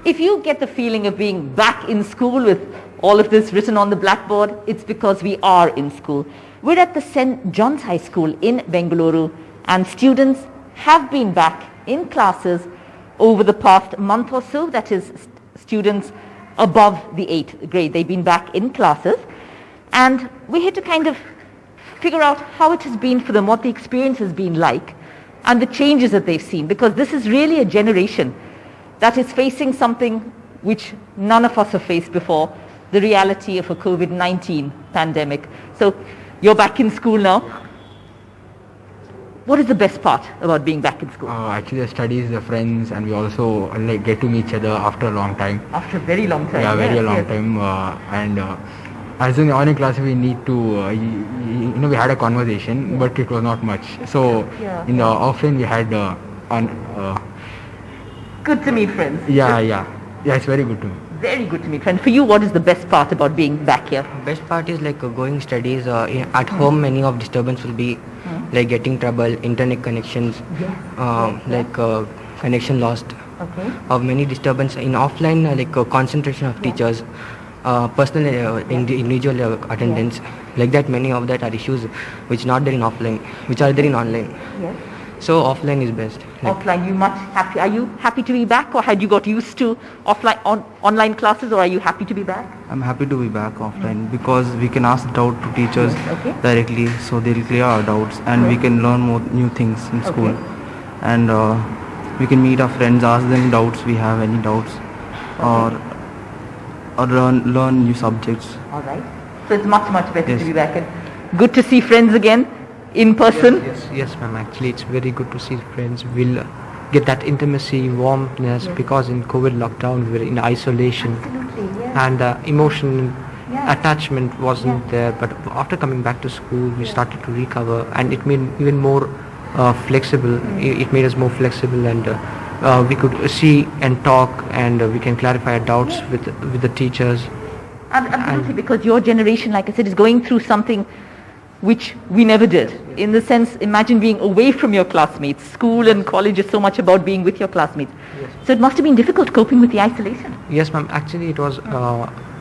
If you get the feeling of being back in school with all of this written on the blackboard, it's because we are in school. We're at the St. John's High School in Bengaluru, and students have been back in classes over the past month or so. That is, students above the 8th grade. They've been back in classes, and we're here to kind of figure out how it has been for them, what the experience has been like, and the changes that they've seen, because this is really a generation that is facing something which none of us have faced before, the reality of a COVID-19 pandemic. So you're back in school now. What is the best part about being back in school? Actually, the studies, the friends, and we also get to meet each other after a long time. After a very long time. Yeah, very long time. As in the online class, we need to, we had a conversation, but it was not much. So in the offline, we had good to meet friends. Yeah, it's very good to me. Very good to meet friends. For you, what is the best part about being back here? Best part is like going studies. At home, many of disturbance will be like getting trouble, internet connections, connection lost. Okay. Of many disturbance in offline, concentration of teachers, personal individual attendance. Like that, many of that are issues which not there in offline, which are there in online. Yes. So offline is best. Offline, you much happy? Are you happy to be back, or had you got used to offline online classes, or are you happy to be back? I'm happy to be back offline because we can ask doubt to teachers directly, so they'll clear our doubts, and we can learn more new things in school, and we can meet our friends, ask them doubts, we have any doubts, or learn new subjects. All right. So it's much better to be back, and good to see friends again. In person? Yes, ma'am. Actually, it's very good to see friends. We'll get that intimacy, warmness, because in COVID lockdown, we were in isolation. Absolutely, and emotion, attachment wasn't there. But after coming back to school, we started to recover, and it made even more flexible. It made us more flexible, and we could see and talk, and we can clarify our doubts with the teachers. Absolutely, because your generation, like I said, is going through something which we never did. In the sense, imagine being away from your classmates. School and college is so much about being with your classmates. So it must have been difficult coping with the isolation. Yes, ma'am. Actually, it was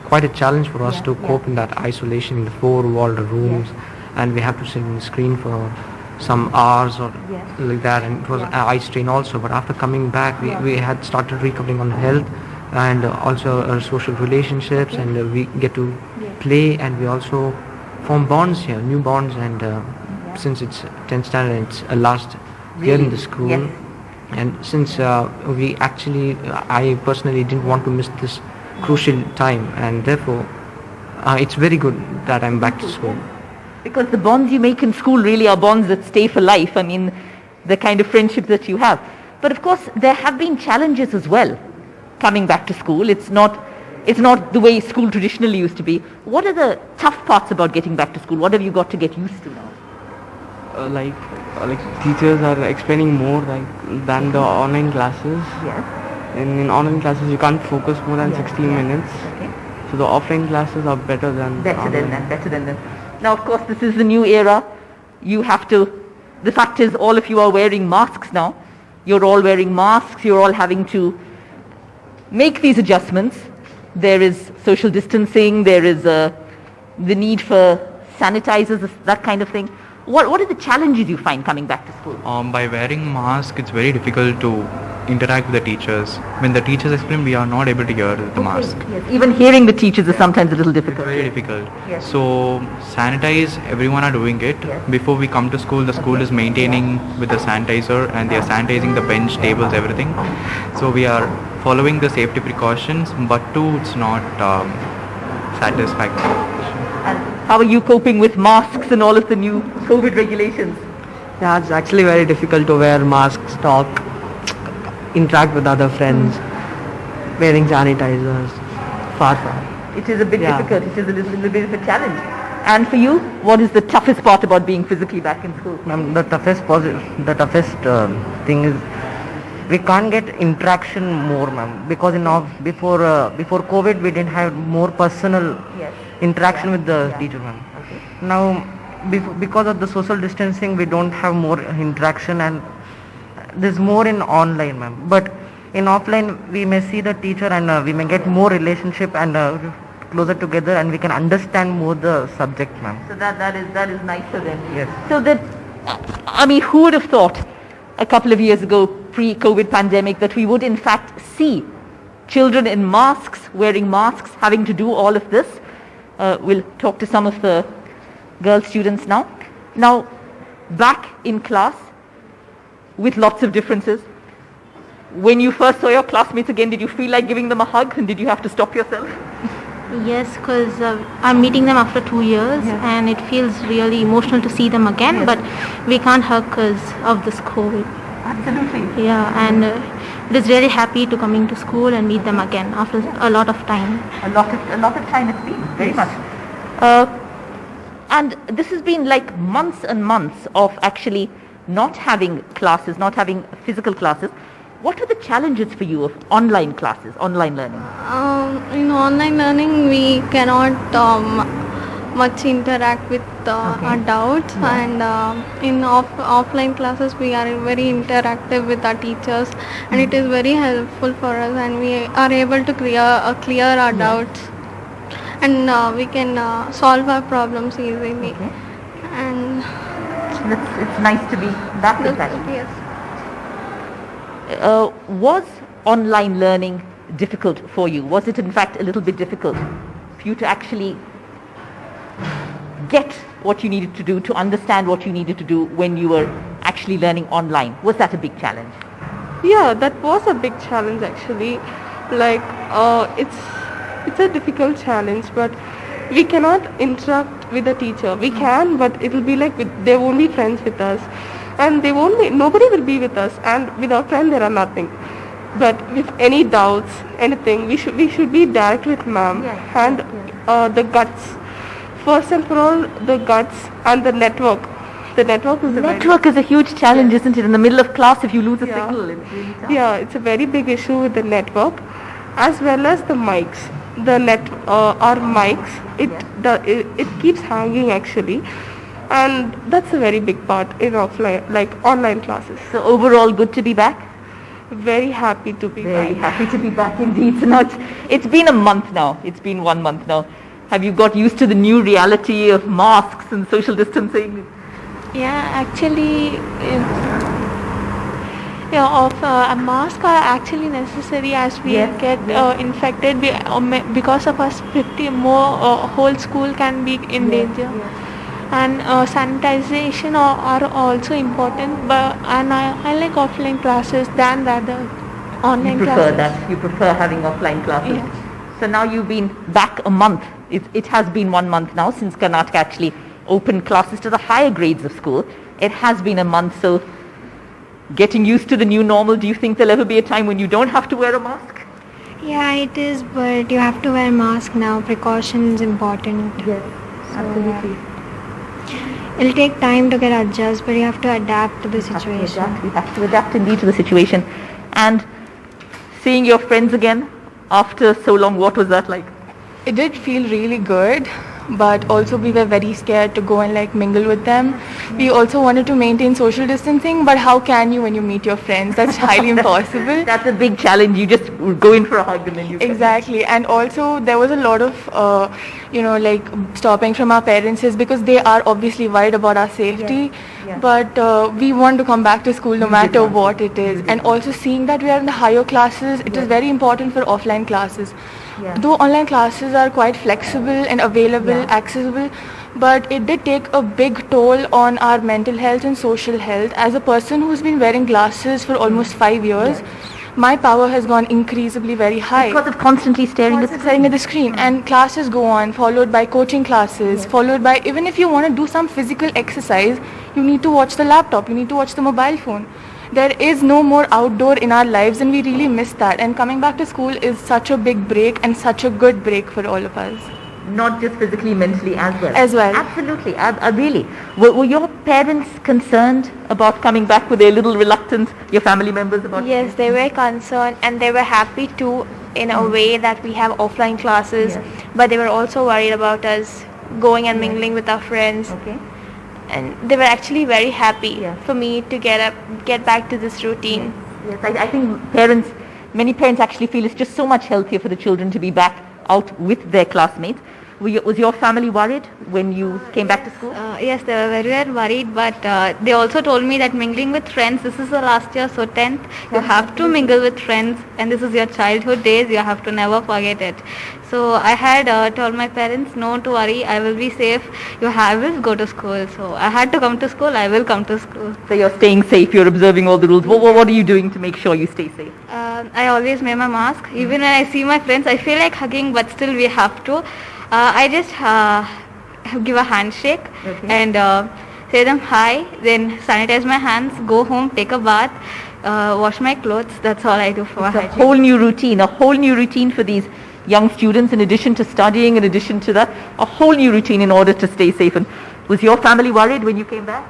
quite a challenge for us to cope in that isolation in the four-walled rooms, and we have to sit on the screen for some hours or like that, and it was eye strain also. But after coming back, we had started recovering on health and also our social relationships, and we get to play, and we also form bonds here, new bonds, and since it's 10th standard, it's a last year in the school, and since I personally didn't want to miss this crucial time, and therefore it's very good that I'm back to school. Because the bonds you make in school really are bonds that stay for life. I mean, the kind of friendship that you have. But of course, there have been challenges as well coming back to school. It's not the way school traditionally used to be. What are the tough parts about getting back to school? What have you got to get used to now? Like teachers are explaining more than the online classes. Yes. And in online classes you can't focus more than 16 minutes. Okay. So the offline classes are better than that. Now, of course, this is the new era. You have to. The fact is, all of you are wearing masks now. You're all wearing masks. You're all having to make these adjustments. There is social distancing, there is the need for sanitizers, that kind of thing. What are the challenges you find coming back to school? By wearing mask, it's very difficult to interact with the teachers. When the teachers explain, we are not able to hear the mask. Yes. Even hearing the teachers is sometimes a little difficult. It's very difficult. Yes. So sanitize, everyone are doing it. Yes. Before we come to school, the school is maintaining with the sanitizer, and they are sanitizing the bench, tables, everything. So we are following the safety precautions, but too it's not satisfactory. And how are you coping with masks and all of the new COVID regulations? Yeah, it's actually very difficult to wear masks, talk, interact with other friends, wearing sanitizers, far. It is a bit difficult. It is a little bit of a challenge. And for you, what is the toughest part about being physically back in school? Ma'am, the toughest thing is we can't get interaction more, ma'am, because before COVID we didn't have more personal interaction with the teacher, ma'am. Okay. Now because of the social distancing we don't have more interaction, and there's more in online, ma'am. But In offline, we may see the teacher and we may get more relationship and closer together, and we can understand more the subject, ma'am. So that is nicer then. Yes. So that, I mean, who would have thought a couple of years ago, pre-COVID pandemic, that we would in fact see children in masks, wearing masks, having to do all of this. We'll talk to some of the girl students now. Now, back in class with lots of differences. When you first saw your classmates again, did you feel like giving them a hug, and did you have to stop yourself? Yes, because I'm meeting them after 2 years, and it feels really emotional to see them again, but we can't hug because of this COVID. Absolutely. Yeah, and it is really happy to coming to school and meet them again after a lot of time. A lot of time it's been, very much. And this has been like months and months of actually not having classes, not having physical classes. What are the challenges for you of online classes, online learning? In online learning, we cannot much interact with adults, and in offline classes, we are very interactive with our teachers, and it is very helpful for us, and we are able to clear our doubts, and we can solve our problems easily. And it's nice to be back with that. yes. Was online learning difficult for you? Was it in fact a little bit difficult for you to actually get what you needed to do, to understand what you needed to do when you were actually learning online? Was that a big challenge? Yeah, that was a big challenge actually. Like it's a difficult challenge, but we cannot interact with the teacher. We can, but it will be like they won't be friends with us, and nobody will be with us, and with our friend there are nothing. But with any doubts, anything, we should be direct with ma'am, and the guts. First and for all, the guts and the network. The network is a huge challenge, isn't it? In the middle of class, if you lose a signal, it's really tough. Yeah, it's a very big issue with the network, as well as the mics. Our mics, it keeps hanging actually, and that's a very big part in offline, like online classes. So overall, good to be back. Very happy to be back. Very happy to be back indeed. So now it's been a month now. It's been 1 month now. Have you got used to the new reality of masks and social distancing? Yeah, actually, a mask are actually necessary as we get infected because of us. 50 more whole school can be in danger. And sanitization are also important. And I like offline classes than rather online classes. You prefer having offline classes. Yes. So now you've been back a month. It has been 1 month now since Karnataka actually opened classes to the higher grades of school. It has been a month, so getting used to the new normal, do you think there'll ever be a time when you don't have to wear a mask? Yeah, it is, but you have to wear a mask now. Precaution is important. Yes, absolutely. It'll take time to get adjusted, but you have to adapt to the situation. We have to adapt indeed to the situation. And seeing your friends again after so long, what was that like? It did feel really good, but also we were very scared to go and like mingle with them. We also wanted to maintain social distancing, but how can you when you meet your friends? That's highly impossible. That's a big challenge. You just go in for a hug and then you... Exactly. And also there was a lot of, like stopping from our parents because they are obviously worried about our safety. But we want to come back to school no matter what it is. And also seeing that we are in the higher classes, it is very important for offline classes. Though online classes are quite flexible and available, accessible, but it did take a big toll on our mental health and social health. As a person who's been wearing glasses for almost 5 years, my power has gone increasingly very high. Because of constantly staring at the screen. And classes go on, followed by coaching classes, followed by, even if you want to do some physical exercise, you need to watch the laptop, you need to watch the mobile phone. There is no more outdoor in our lives, and we really miss that. And coming back to school is such a big break and such a good break for all of us. Not just physically, mentally as well. As well. Absolutely. Really. Were your parents concerned about coming back? Were they a little reluctant, your family members, about Yes, they were concerned, and they were happy too in a way that we have offline classes, but they were also worried about us going and mingling with our friends. Okay. And they were actually very happy for me to get back to this routine. Yes, I think parents many parents actually feel it's just so much healthier for the children to be back out with their classmates. Was your family worried when you came back to school? Yes, they were very worried, but they also told me that mingling with friends, this is the last year, so 10th, you have to mingle with friends, and this is your childhood days, you have to never forget it. So I had told my parents, no, to worry, I will be safe, I will go to school. So I had to come to school, I will come to school. So you're staying safe, you're observing all the rules. What are you doing to make sure you stay safe? I always wear my mask. Even when I see my friends, I feel like hugging, but still we have to. I just give a handshake and say them hi, then sanitize my hands, go home, take a bath, wash my clothes. That's all I do for a whole new routine for these young students, in addition to studying, in addition to that, a whole new routine in order to stay safe. And was your family worried when you came back?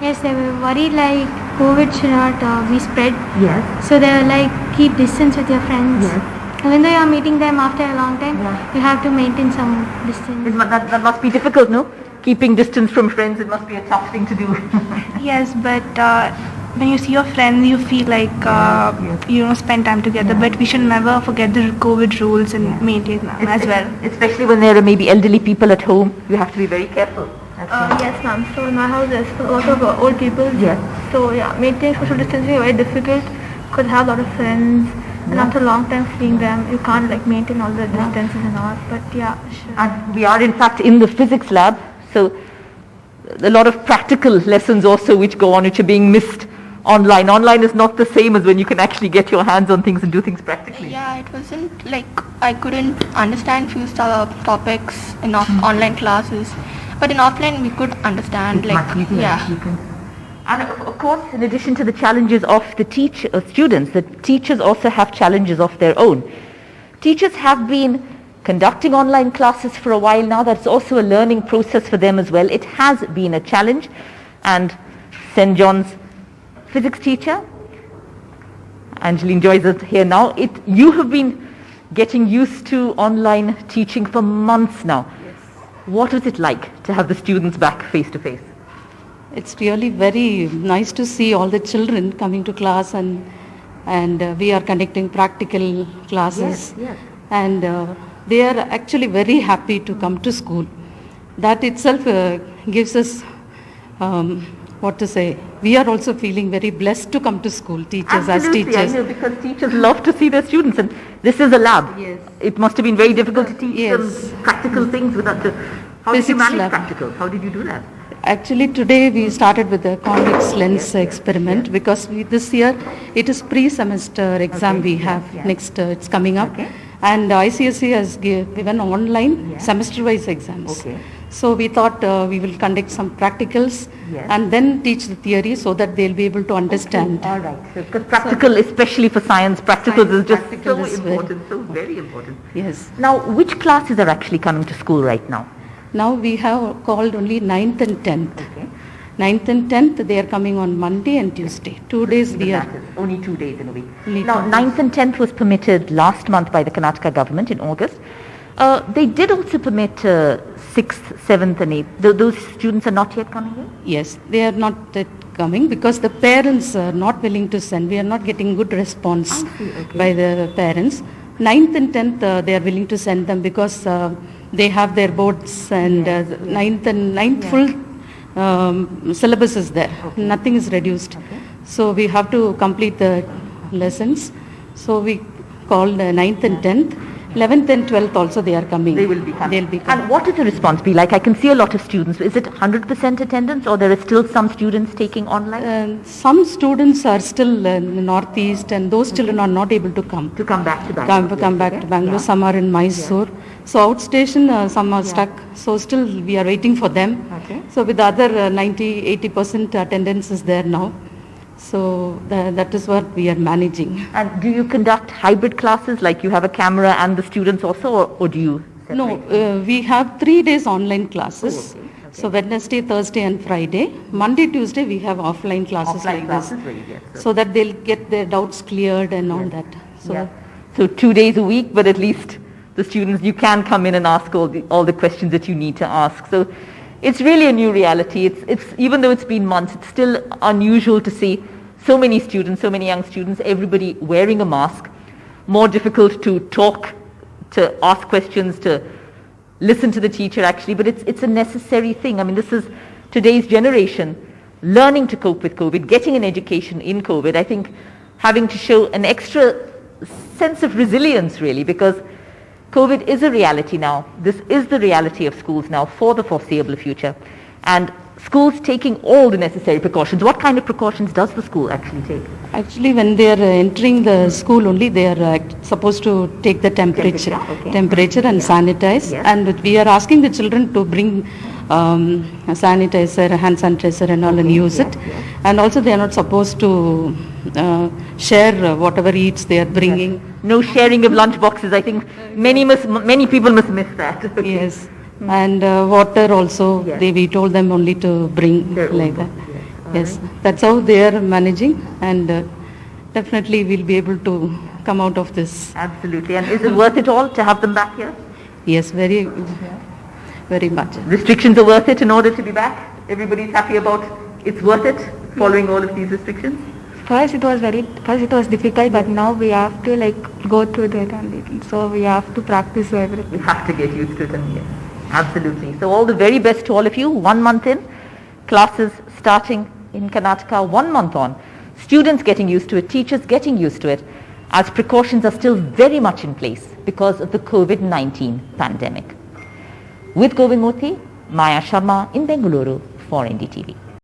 Yes, they were worried like COVID should not be spread. Yes. So they were like, keep distance with your friends. Yes. Even though you are meeting them after a long time, you have to maintain some distance. That must be difficult, no? Keeping distance from friends, it must be a tough thing to do. Yes, but when you see your friends, you feel like spend time together. But we should never forget the COVID rules and maintain them as well. Especially when there are maybe elderly people at home, you have to be very careful. Yes, ma'am. So in my house there's a lot of old people. Yes. So maintaining social distancing is very difficult because I have a lot of friends. And after a long time seeing them, you can't maintain all the distances and all. But sure. And we are in fact in the physics lab, so a lot of practical lessons also which go on, which are being missed online. Online is not the same as when you can actually get your hands on things and do things practically. Yeah, it wasn't like I couldn't understand few topics in online classes, but in offline we could understand. And of course, in addition to the challenges of the students, the teachers also have challenges of their own. Teachers have been conducting online classes for a while now. That's also a learning process for them as well. It has been a challenge. And St. John's physics teacher, Angeline Joyce is here now. You have been getting used to online teaching for months now. Yes. What was it like to have the students back face to face? It's really very nice to see all the children coming to class, and we are conducting practical classes. Yes. And they are actually very happy to come to school. That itself gives us we are also feeling very blessed to come to school, teachers. Absolutely, as teachers. I know, because teachers love to see their students, and this is a lab. Yes. It must have been very difficult to teach them practical things without how did you manage practical? How did you do that? Actually, today we started with the convex lens experiment because this year it is pre-semester exam we have next, it's coming up, and ICSE has given online semester-wise exams. So we thought we will conduct some practicals and then teach the theory so that they'll be able to understand. All right. So, because practical, especially for science, practicals is just so important, so very important. Yes. Now, which classes are actually coming to school right now? Now we have called only 9th and 10th. Okay. 9th and 10th, they are coming on Monday and Tuesday. 2 days we are... Only 2 days in a week. Now, 9th and 10th was permitted last month by the Karnataka government in August. They did also permit 6th, 7th and 8th. Those students are not yet coming in? Yes, they are not yet coming because the parents are not willing to send. We are not getting good response by the parents. 9th and 10th, they are willing to send them because they have their boards, and 9th full syllabus is there. Nothing is reduced. So we have to complete the lessons. So we called 9th and 10th. 11th and 12th also they are coming. They will be coming. They'll be coming. And what is the response be like? I can see a lot of students. Is it 100% attendance, or there are still some students taking online? Some students are still in the northeast, and those children are not able to come. To come back to Bangalore. Come back to Bangalore. Some are in Mysore. So outstation, some are stuck. So still we are waiting for them. So with the other 90-80% attendance is there now. So that is what we are managing. And do you conduct hybrid classes, like you have a camera and the students also, or do you separate? No, we have 3 days online classes. So Wednesday, Thursday and Friday. Monday, Tuesday we have offline classes so that they'll get their doubts cleared and all that. So 2 days a week, but at least the students, you can come in and ask all the questions that you need to ask. So it's really a new reality. It's even though it's been months, it's still unusual to see so many students, so many young students, everybody wearing a mask. more difficult to talk, to ask questions, to listen to the teacher actually, but it's a necessary thing. I mean, this is today's generation learning to cope with COVID, getting an education in COVID. I think having to show an extra sense of resilience really, because COVID is a reality now. This is the reality of schools now for the foreseeable future. And schools taking all the necessary precautions. What kind of precautions does the school actually take? Actually, when they are entering the school only, they are supposed to take the temperature and sanitize. Yes. And we are asking the children to bring a sanitizer, a hand sanitizer and all and use it. And also they are not supposed to share whatever eats they are bringing. No sharing of lunch boxes. I think many people must miss that. Yes. And water also, we told them only to bring like that. Yes, that's how they are managing, and definitely we'll be able to come out of this. Absolutely. And is it worth it all to have them back here? Yes, very much. Restrictions are worth it in order to be back? Everybody's happy about it's worth it following all of these restrictions? First it was difficult, but now we have to go through that, and so we have to practice everything. We have to get used to it, and yes, absolutely. So all the very best to all of you. 1 month in, classes starting in Karnataka 1 month on, students getting used to it, teachers getting used to it, as precautions are still very much in place because of the COVID-19 pandemic. With Govind Murthy, Maya Sharma in Bengaluru for NDTV.